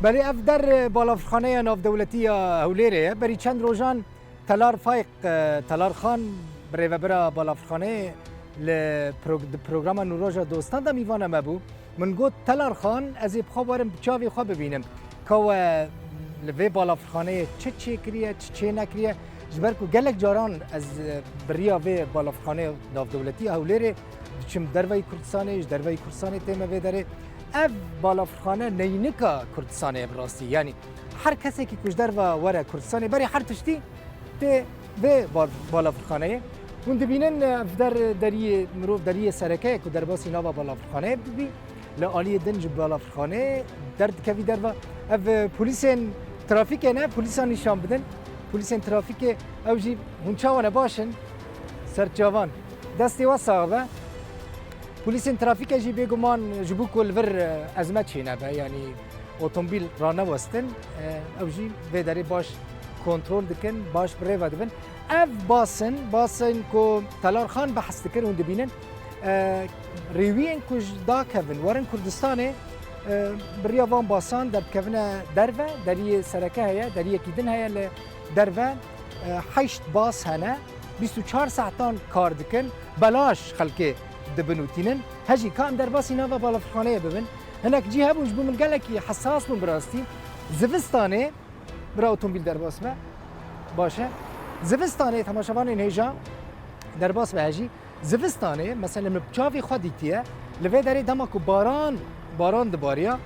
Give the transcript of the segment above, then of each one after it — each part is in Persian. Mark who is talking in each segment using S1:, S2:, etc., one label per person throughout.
S1: بله اف در بالافخانه ناف دولتی هولیره بری چند روزان تلار فایق تلار خان بری و برا بالافخانه لپروگرام نوروژ دوستان دا میوانه مبو من گفت تلار خان از بخوارم چاوی خواب ببینم که لوی بالافخانه چه کریه چه نکریه جبر کو گلک جاران از بریا وی بالافخانه ناف دولتی هولیره چم دروی کردستانش دروی کردستان تیم وی داره اف بالافخانه نینکا کردستان براستی یعنی هر کسی که کجدر و وره کردستان بری هر تشتی ته به بالافخانه اون دبینن در دری مروف دری سرکه که در باسی نوا بالافخانه ببی لعالی دنج بالافخانه درد کوی در و اف پلیسن ترافیک نه پلیسان نشان بدن پلیسن ترافیک اوجی هنچاوانه باشن سرچاوان دستی و صاحبه پلیسین ترافیک جی بگمان جبو کل ور ازمت چینه به یعنی اتومبیل رانه وستن او جی به داری باش کنترل دکن باش بره و دبن اف باسن کو تلار خان بحث دکن و دبینن ریوین کج دا کون ورن کردستانه بریا وان باسان در کون درو دری سرکه هیا دری کیدن هیا درو 8 باس هنه 24 ساعتان کار دکن بلاش خلکه دبنوتینن هجی کام در باسی نوا بالافخانه ببن هناك جی هبوش بمن قالك حساس من براستي زفستانه برا اتومبیل در باس ما باشه زفستانه تماشاوان هیجا در باس به هجی زفستانه مثلا مبچاوی خودیتیه لوی داری دماکو باران دباریا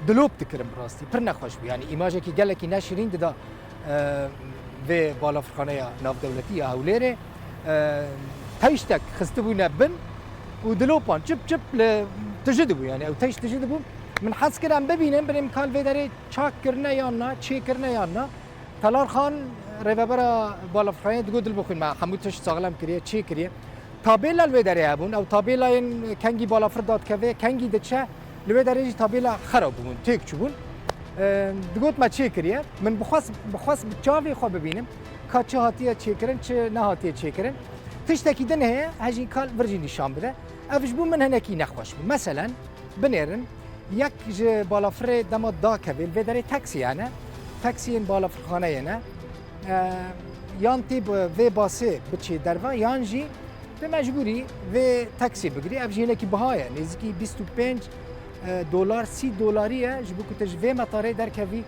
S1: دلوب تکرم براستي پر نخوش بو یعنی ایماجه کی قالك ناشرین دا و بالافخانه ناف دولتی هولیره تایشتک خستبو نبن ودلوبان چپ تجدبو يعني او تيش تجدبو من حس كده عم ببينم بالامكان في داري تشاك كرنا يانا تشي كرنا يانا تلار خان ريفابرا بالافخانه تقول بخون مع حمود تش ساغلام كريه تشي كريه تابيلا الوي داري ابون او تابيلا ين كانجي بالافردات كافي كانجي دتشا الوي داري تابيلا خرابون تيك تشبون تقول ما تشي كريه من بخواس بتشافي خو ببينم كاتش هاتيه تشي كرن تش نهاتيه تشي كرن تشتكي دنه هجي كال فرجيني شام بده افش بو من هناكي نخوش بو مثلا بنيرن يك بالافري دما داكبل بدري تاكسي انا تاكسي بالافخانه انا يانتي في باسي بتشي دروا يانجي بمجبوري في تاكسي بقري افجي هناكي بهايه نزكي 25 دولار 6 دولاريه جبو كنت في مطاري دركبي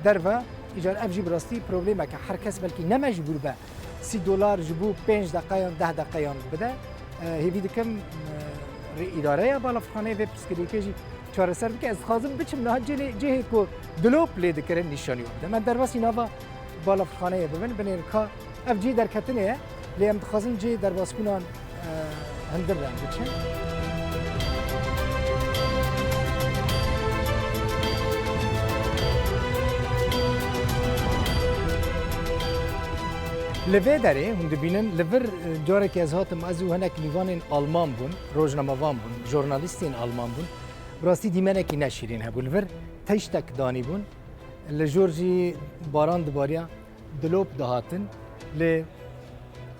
S1: دروا ايجار افجي براستي بروبليمك هر کس بلكي نمجبور به 6 دلار جبو 5 دقیقه 10 دقیقه بده هیوی دکم اداره بالافخانه و پسکریکجی چهار سر که از خازم بچم نه جه کو دلوب لی دکرن نشانی بده من در واسی نوا بالافخانه ببین بنرکا اف جی در کتنه لیم خازم جی در واسکونان هندر رم بچم لوی داره هم دبینن لور جاره که از هاتم از او هنک لیوان آلمان بون روزنامه‌وان بون ژورنالیستین آلمان بون براستی دیمنه کی نشیرین هبول لور تشتک دانی بون لجورجی باران دباریا دلوب دهاتن ل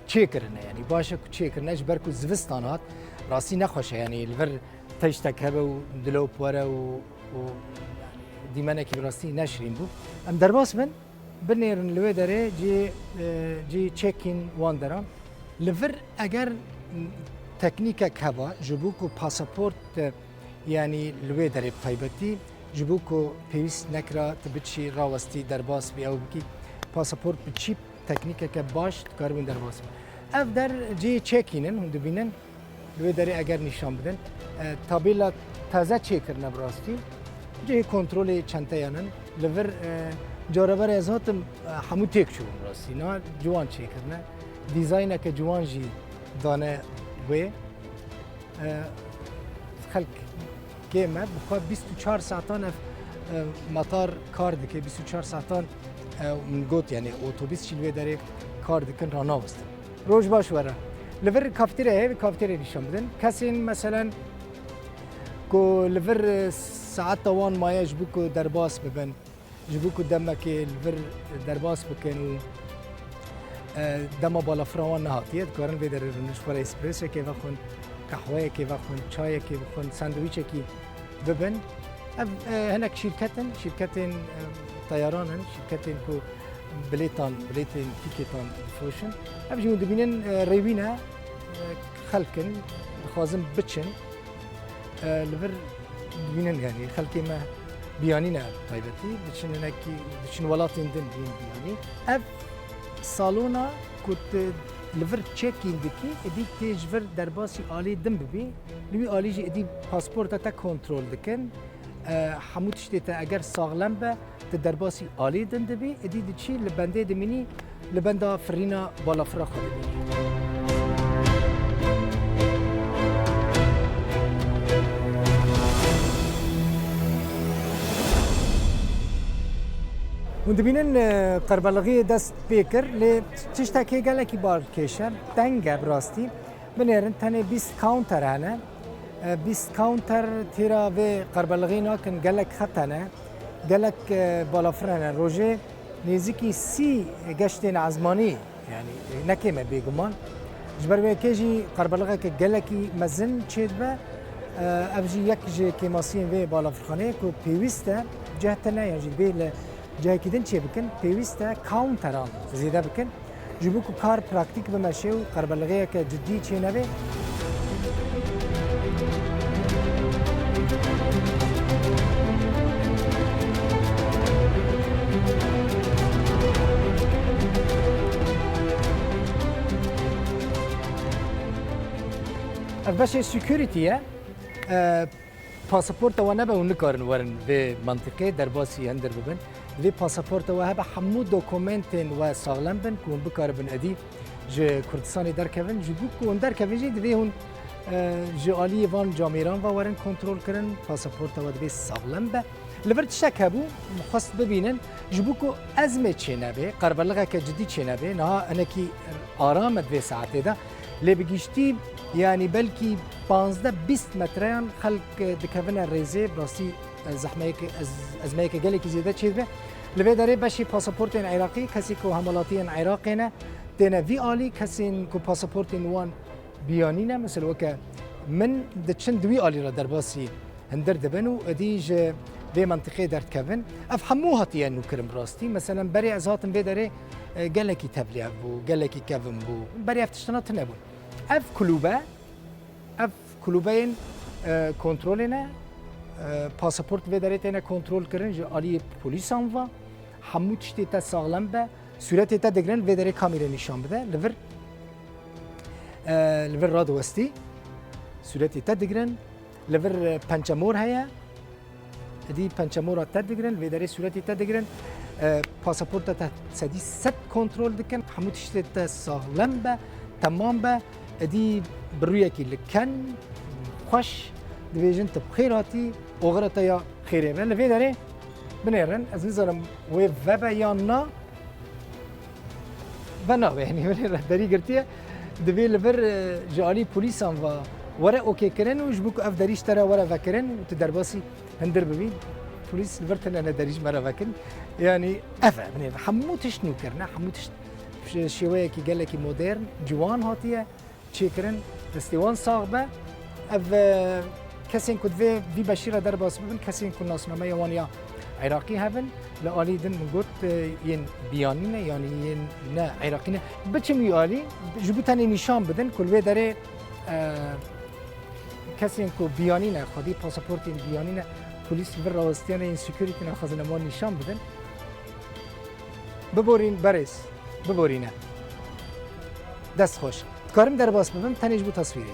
S1: چیکرنه یعنی باشه کو چیکرنه جبر کو زوستان هات راستی نخوشه یعنی لور تشتک هبه و دلوب وره و دیمنه کی براستی نشیرین بو ام درباس من بنيرن لوي داره جي تشيكين واندرا لفر اگر تكنيكا كابا جبوكو باسبورت يعني لوي داره بتايبتي جبوكو بيس نكرا تبتشي راوستي درباس بي او بكي باسبورت بتشيب تكنيكا كباش تكاربون درباس اف در جي تشيكينن هم دبينن لوي داره اگر نشان بدن تابيلا تازه چيكر نبراستي جي كنترول چنتيانن لفر جاربر از هاتم همو تک شو راستی نه جوان چه کرنه دیزاینه که جوان جی دانه و خلق که ما بخواد 24 ساعتان مطار کار دکه 24 ساعتان من گوت یعنی اتوبیس چیلوی داره کار دکن رانا وستن روز باش وره لور کافتره کافتره نشان بدن کسی مثلا کو لور ساعت توان مایش بو کو درباس ببن جبوكو دمك الفر درباس بكن دم بالا فروان نهاتيت كارن بدر نشفر اسبريسو كي بخون قهوه كي بخون چای كي بخون ساندويچ كي ببن هناك شركتين طيران شركتين كو بليتين تيكيتان فوشن ابجي دبينن ريوينا خلكن خوازم بتشن لبر دبينن يعني خلكي ما بيانينا طيبتي بتشن هناك بتشن ولاتين دن بياني اف صالونا كنت لفر تشيكين دكي ادي تجفر درباسي آلي دم ببي لوي آلي جي ادي باسبورتا تا كنترول دكن حمود شتيتا اگر ساغلم به درباسي آلي دن دبي ادي دچي لبنده دميني لبنده فرينا بالا فرا خود دميني وندبینن قربالغی دست پیکر لی تشتکی گله کی بار کشن دنگ براستی بنیرن تنه 20 کاونتر هنه 20 کاونتر تیرا و قربالغی ناکن گله خطنه گله بالافرنه روزه نزدیکی 30 گشتین عزمانی یعنی نکیمه بیگمان جبر به کیجی قربالغی که گله کی مزن چید به ابجی یک جه کماسین و بالافرخانه کو پیوسته جهتنه یعنی بیل جایی که دن چه بکن پیوسته کاونتران زیاده بکن جبو کو کار پراکتیک بمشه و قربالغی که جدی چه نبه باشه سکیوریتیه پاسپورت و نبه و نکارن ورن به منطقه در باسی هندر ببن دوی پاسپورت و هبه همو دوکومنتین و ساغلم بن که بکار بن ادی جه کردستانی در کون جه بو که در کون جه دوی هون جه آلی وان جامیران و ورن کنترول کرن پاسپورت و دوی ساغلم به لبرد شک هبو مخواست ببینن جه بو که ازمه چه نبه قربالغه که جدی چه نبه نها انکی آرام دوی ساعته ده لی بگیشتی يعني بلكي 15-20 متران خلق دكافنا الريزي براسي زحميك ازميك جالك زياده تشيد لبي داري باشي باسبورتين عراقي كسي كو همالاتين عراقينا تينا في الي كسين كو باسبورتين وان بيانينا مثل وكا من دتشن دوي الي را درباسي هندر دبنو اديج في منطقه درت كافن افهموها تيانو كرم براستي مثلا بري ازاتن بيداري جالكي تابلي بو جالكي كافن بو بري افتشتنات نبون اف کلوبین کنترلینه پاسپورت و دریتینه کنترل کردن جو آلی پلیس آنوا همو چیتی تا ساغلم به صورت تا دگرن و دری کامیره نشان بده لور راد وستی صورت تا دگرن لور پنچمور هیا دی پنچمور تا دگرن و دری صورت تا دگرن پاسپورت تا سدی ست کنترل دکن همو چیتی تا ساغلم به تمام به ادي برويكي لكن خوش ديفيجن تبخيراتي وغرتا يا خيري من في داري بنيرن از نظرم وي فبا يانا بنا يعني من داري قرتيه دبي لبر جالي بوليسان و ورا اوكي كرن وجبوك اف داريش ترى ورا فكرن وتدرباسي هندر ببين بوليس لبرتن انا داريش مرة فكن يعني افا بنير حموتش نوكرنا حموتش شويه كي قال لك مودرن جوان هاتيه چیکرن دستیوان صاحبه اف کسین کد وی بشیره در باس ببین کسین کد ناسنامه یوانیا عراقی هفن لآلی دن مگوت ین بیانینه یعنی ین نه عراقینه بچه میالی جبوتانی نشان بدن کل وی داره کسین کد بیانینه خودی پاسپورت این بیانینه پلیس بر راستیان این سکیوریتی نخوازن ما نشان بدن ببورین برس ببورینه دست خوش کارم در باس ببین تنیج بو تصویریه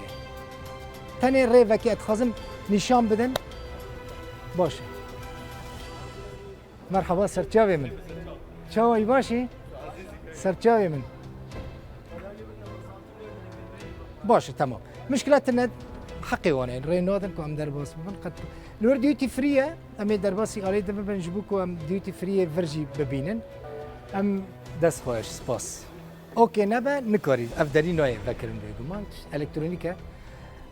S1: تنی ری وکی اتخازم نشان بدن باشه مرحبا سرچاوی من چاوی باشی سرچاوی من باشه تمام مشکلات ند حقی وانه ری نادن که هم در باس ببین قد لور دیوتی فریه امی در باسی آلی دم ببین جبو که هم دیوتی فریه ورژی ببینن هم دست خواهش سپاس اوکی نبا نکاری افداری نوعی فکرم بیگمان الکترونیکه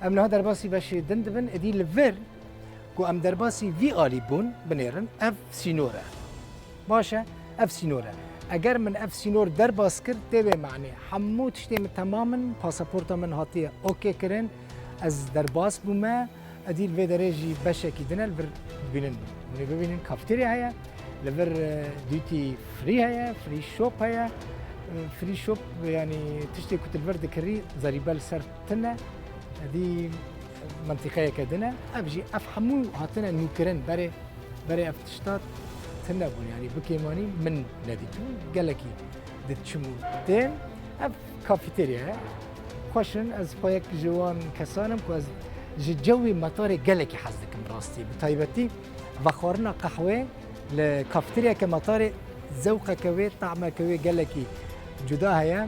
S1: ام نه در باسی باشه دندبن ادی لور کو ام در باسی وی آلی بون بنیرن اف سینوره باشه اف سینوره اگر من اف سینور در باس کرد تبع معنی همو تشتیم تماما پاسپورت من هاتیه اوکی کرن از در باس بومه ادی الوی درجی باشه کی دنل بر ببینن کافتریا هیا لبر دیوتی فری هیا فری شوپ هیا فری شوپ يعني تشتي كنت البرد كري زريبال سر تنا دي منطقة كدنا أبجي أفهمو هاتنا نوكرن بري أفتشتات تنا بون يعني بكيماني من نديتو قالكي دتشمو تين أف كافيتيريا خوشن از پایک جوان کسانم که از جوی مطار گلکی حزدکم راستی بتایبتی و خورنا قهوه لکافتریا که مطار ذوق کوی طعم کوی گلکی جدا هیا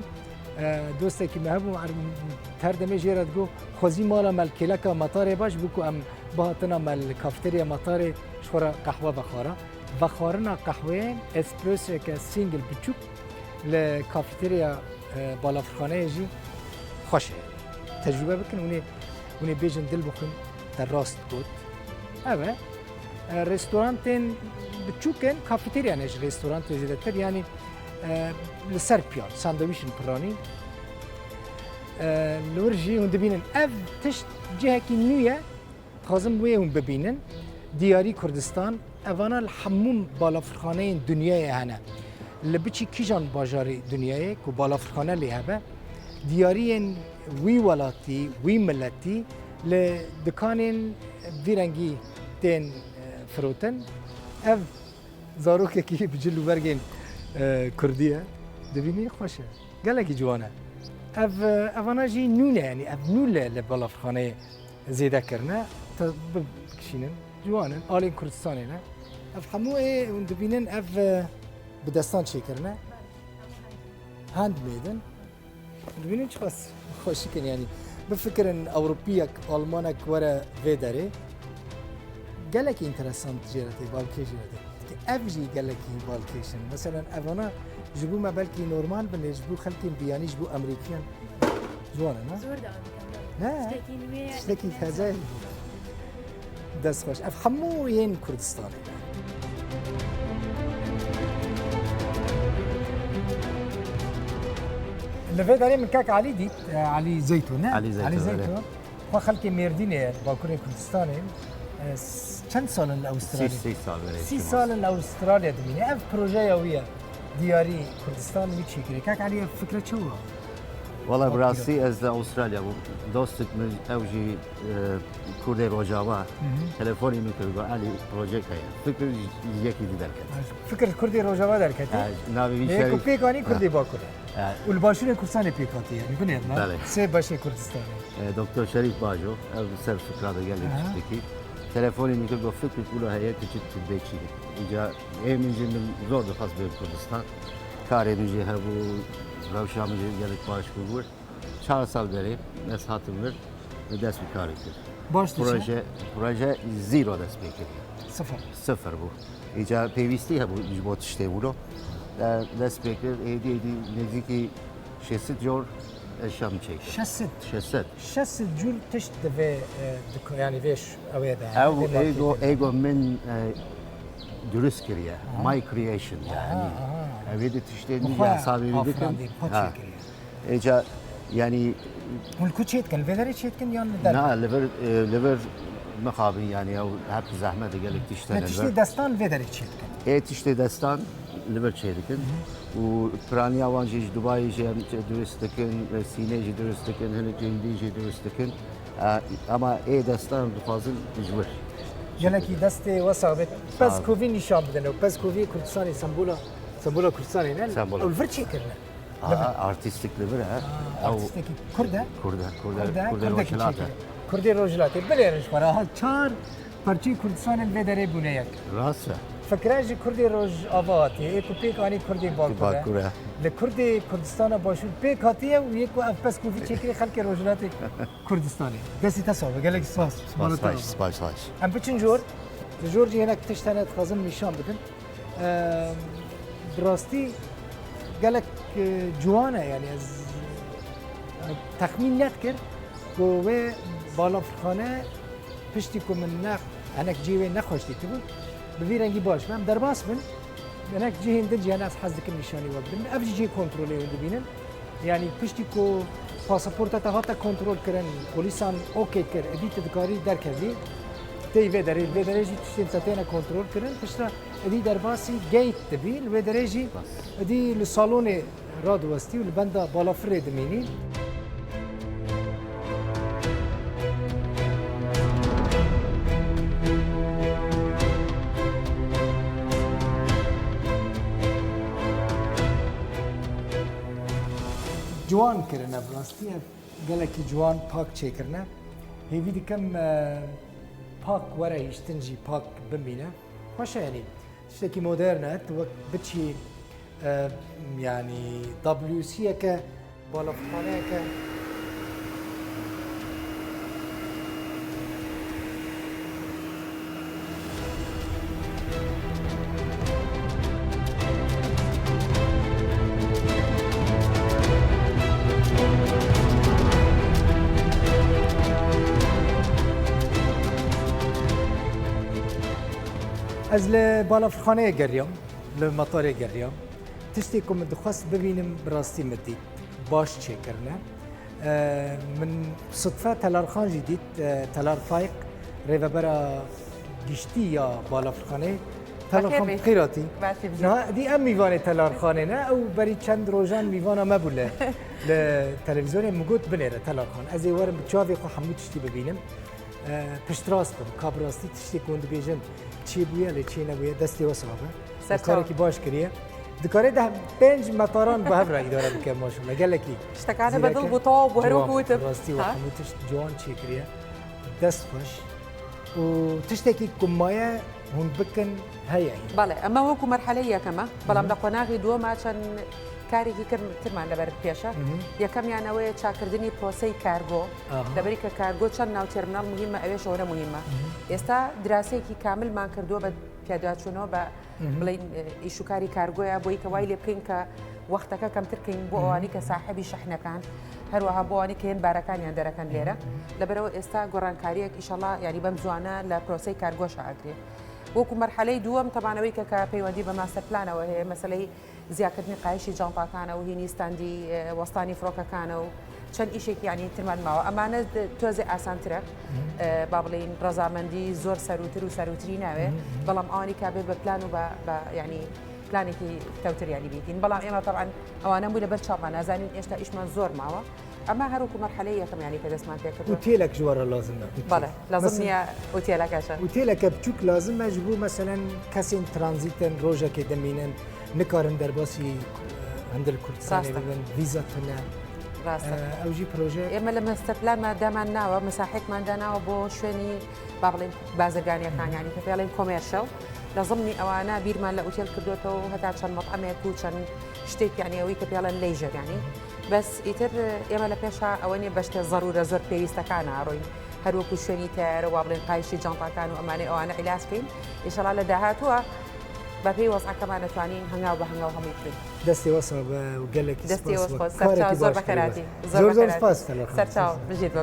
S1: دوسته که مهبو تردمه جیرد گو خوزی مالا مل کلکا مطار باش بکو ام باهتنا مل کافتریا مطار شورا قهوه بخورا و خورنا قهوه اسپرسو که سینگل بچوک لکافتریا بالافرخانه جی خوشه تجربه بکن اونی بیجن دل بخون در راست بود اوه رستورانتین بچوکن کافتریا نش رستورانت زیاده تر یعنی لسر پیان ساندویشن پرانی لورجی هون دبینن اف تشت جهه کی نویه خازم بویه هون ببینن دیاری کردستان اوانا الحموم بالافرخانه دنیای هنه لبچی کیجان باجاری دنیای که بالافرخانه لیهبه دیارین وی ولاتی وی ملتی لدکانین ویرنگی تین فروتن اف زاروکه کی بجلو برگین کردیه دبینی خوشه گلکی جوانه اف اوانا جی نونه یعنی اف نوله لبالافرخانه زیده کرنه تا بکشینن جوانن آلین کردستانی نه اف هموه دبینن اف بدستان چی کرنه هاند میدن ببینید چه بس خوشی کن یعنی بفکرن اوروپیک آلمانک وره وی داره گلکی انترسانت جیرته بالکی جیرته که افجی گلکی بالکیشن مثلا اوانا جبو ما بلکی نورمال بله جبو خلکی بیانی جبو امریکیان جوانه نه؟
S2: زور ده
S1: نه تشتکی تازه دست خوش اف همو ین کردستانه اللي داري من كاك علي دي علي زيتون
S3: علي زيتون
S1: وخلكي ميرديني باكوري كردستاني چند سال الاستراليا؟
S3: 6 سال برای
S1: 6 سال الاستراليا دبيني اف بروجي ويا دياري كردستان ويتشي كري كاك علي فكرة شو؟
S3: والله براسي از استراليا دوستك من اوجي كردي روجاوا تلفوني میکرد گفت علی پروژه که فکر یکی دیگر کرد
S1: فكر كردي روجاوا دركتي
S3: ناوی
S1: هيك
S3: شریف
S1: بيكاني كردي باكوري والباشون كردستان بيكاتي يعني بنيت ما
S3: بله.
S1: سه باشي كردستان
S3: دکتر شریف باجو او سر فکرات گلی تشتکی تلفونی میکرد گفت فکر کلو هیئت چیت بیچی اینجا ایمینجی من زور دخواست به کردستان کاری میجی هبو روشا میجی گلک باش بود 4 سال بری از هاتم ور دست بیکاری کرد
S1: باش
S3: پروژه زیرو دست بیکری
S1: صفر
S3: بو اینجا پیوستی هبو جبوت تشتی بودو دست بیکر ایدی نزدیکی 600 جور شام چیک
S1: 600 جول تشت دفي يعني فيش اويدا
S3: او ايجو من درست كريا ماي كرييشن يعني اويدا تشتي دي حسابي بدكم اجا يعني
S1: والكوتشيت كان فيدري تشيت كان يان
S3: لا ليفر مخابي يعني او هب زحمه قال لك تشتغل
S1: تشتي دستان فيدري تشيت كان
S3: اي تشتي دستان ليفر تشيت وبرانيا وانجي دبي جي درستكن سيني جي درستكن هنا جندي جي درستكن اما اي دستان بفاضل مجبر
S1: جلكي دستي وصابت بس كوفي نشان بدنا بس كوفي كردستاني سمبولا كردستاني نعم والفرتشي كرنا
S3: ارتستيك ليفر
S1: او كرده كردي روجلاتي بليرش وراها چار پرچی کردستان الودره بونه یک
S3: راسته
S1: فکرش کردی روز آبادی ایکو پیک آنی کردی باکوره لکردی کردستان باشون پیک هاتیه و یکو افپس کوفی چکری خلک روجلات کردستانی دستی تصاوب گلک
S3: سپاس
S1: ام بچن جورجی هناك تشتنت خازم نشان بدن دراستی گلک جوانه يعني از تخمین نکرد که بالافرخانه پشتی که من نخ هناك جیوه نخوشتی تو بفيرنجي باش مام درباس بن هناك جي هند جي ناس حزك النشاني وبن افجي جي كنترول بينن يعني بشتيكو باسبورت تاعها كنترول كرن بوليسان اوكي كر اديت دكاري دركزي تی وی درێژی تشتێن تەتێنە کۆنتترۆلکردن پشتە ئەدی دەرباسی گەیت دەبی وێ درێژی ئەدی لە ساڵۆنێ ڕادوەستی و لە بەندا باڵافرێ دمێنی جوان کردنە بڕاستیە گەلێکی جوان پاک چێکردنە هێوی دیکەم پاک وەرە هیشتنجی پاک بمبینە خۆشە ینی شتێکی مۆدرنە وەک بچی ینی WCەکە باڵەفخانەیەکە از ل بالافرخانه گریم ل مطار گریم تشتی که من دخواست ببینم براستی مدید باش چه کرنه من صدفه تلارخان جدید تلار فایق ریو برا گشتی یا بالافرخانه تلارخان قیراتی نه دی ام میوانه تلارخانه نه او بری چند روزان میوانه مبوله ل تلویزیون مگود بنیره تلارخان از ایوارم بچاوی خو حمود تشتی ببینم پشت راستم کابراستی تشتی کند بیجن چی بویه لی چی نبویه دستی وصابه کاری که باش کریه دکاره ده 5 مطاران به هم رای داره بکه ماشاءالله گلکی
S2: اشتكانا بدل بطاب وهرو كوتب
S1: راستی و حمودش جوان چی کریه دست خوش و تشتکی کمایه هون بکن هیایی
S2: بله اما وكو مرحله كما بلا مدقناغي دوما عشان كاري كرمان لبرك بيشا يا كم يعني ويا شاكردني بروسي كارغو لبريك كارغو شان ناو تيرمينال مهمه اويش ولا مهمه يستا دراسه كي كامل ما كردو بد پیادات شنو با بلين ايشوكاري كارغو يا بوي كوايلي بكينكا وقتك كم تركين بو اني كصاحبي شحنه كان هروها بو اني كين باركان يعني دركان ليره لبرو استا غورانكاريك ان شاء الله يعني بمزوانا لبروسي كارغو شاكري وكو مرحله دوم طبعا ويك كبيودي بماستر بلان وهي مساله زیاکردنی قایشی جانتاکانە و هینی ستاندی وەستانی فڕۆکەکانە و چەند ئیشێک یعنی ترمان ماوە ئەمانە تۆزێ ئاسانترە با بڵێن ڕەزامەندی زۆر سەروتر و سەروتری ناوێ بەڵام ئەوانی کابێ بە پلان و بە یعنی پلانێکی تەوتریانی بیتین بەڵام ئێمە طبعا ئەوانە بووی لەبەر چاپمان نازانین ئێشتا ئیشمان زۆر ماوە ئەمە هەروکو مەرحەلەی یەکەم یعنی کە دەستمان پێکردووە
S1: وتێلێک ژوارە لازمە
S2: بەڵێ لازم نییە وتێلەکەشە
S1: وتێلەکە بچووک لازمە ji بۆ مەسەلەن کەسێن ترانزیتن ڕۆژێکی دەمێنن نکارن دەرباسی هەندل کوردستانی ببن ڤیزا هەنە ئەوژی پرۆژێ
S2: ئێمە لە مەستەرپلانمان دامان ناوە مەساحێکمان داناوە بۆ شوێنی با بڵێن بازرگانیەکان یعنی کە پێڵێن کۆمێرشەل لە ضمنی ئەوانە بیرمان لە ئوتێل کردوێتەوە هەتا چەند مەطعەمێک و چەند شتێک یعنی ئەوەی کە پێڵێن لەیژەر یعنی بەس ئیتر ئێمە لە پێشە ئەوە نیە بە شتە زەڕورە زۆر پێویستەکانە ئەڕۆین هەروەکو شوێنی تیارە وا بڵێن قایشی جانتاکان و ئەمانەی ئەوانە عیلاج بکەین ئینشەڵا لە داهاتووە بە پێی وەزعەکەمان دەتوانین هەنگاو بە هەنگاو هەمووی بکەین
S1: دەستی وەسە بە گەلێکی
S2: دەستی وەسپاس سەرچاو زۆر بەخێراتی
S1: زۆر سپاس
S2: سەرچاو بژێت بە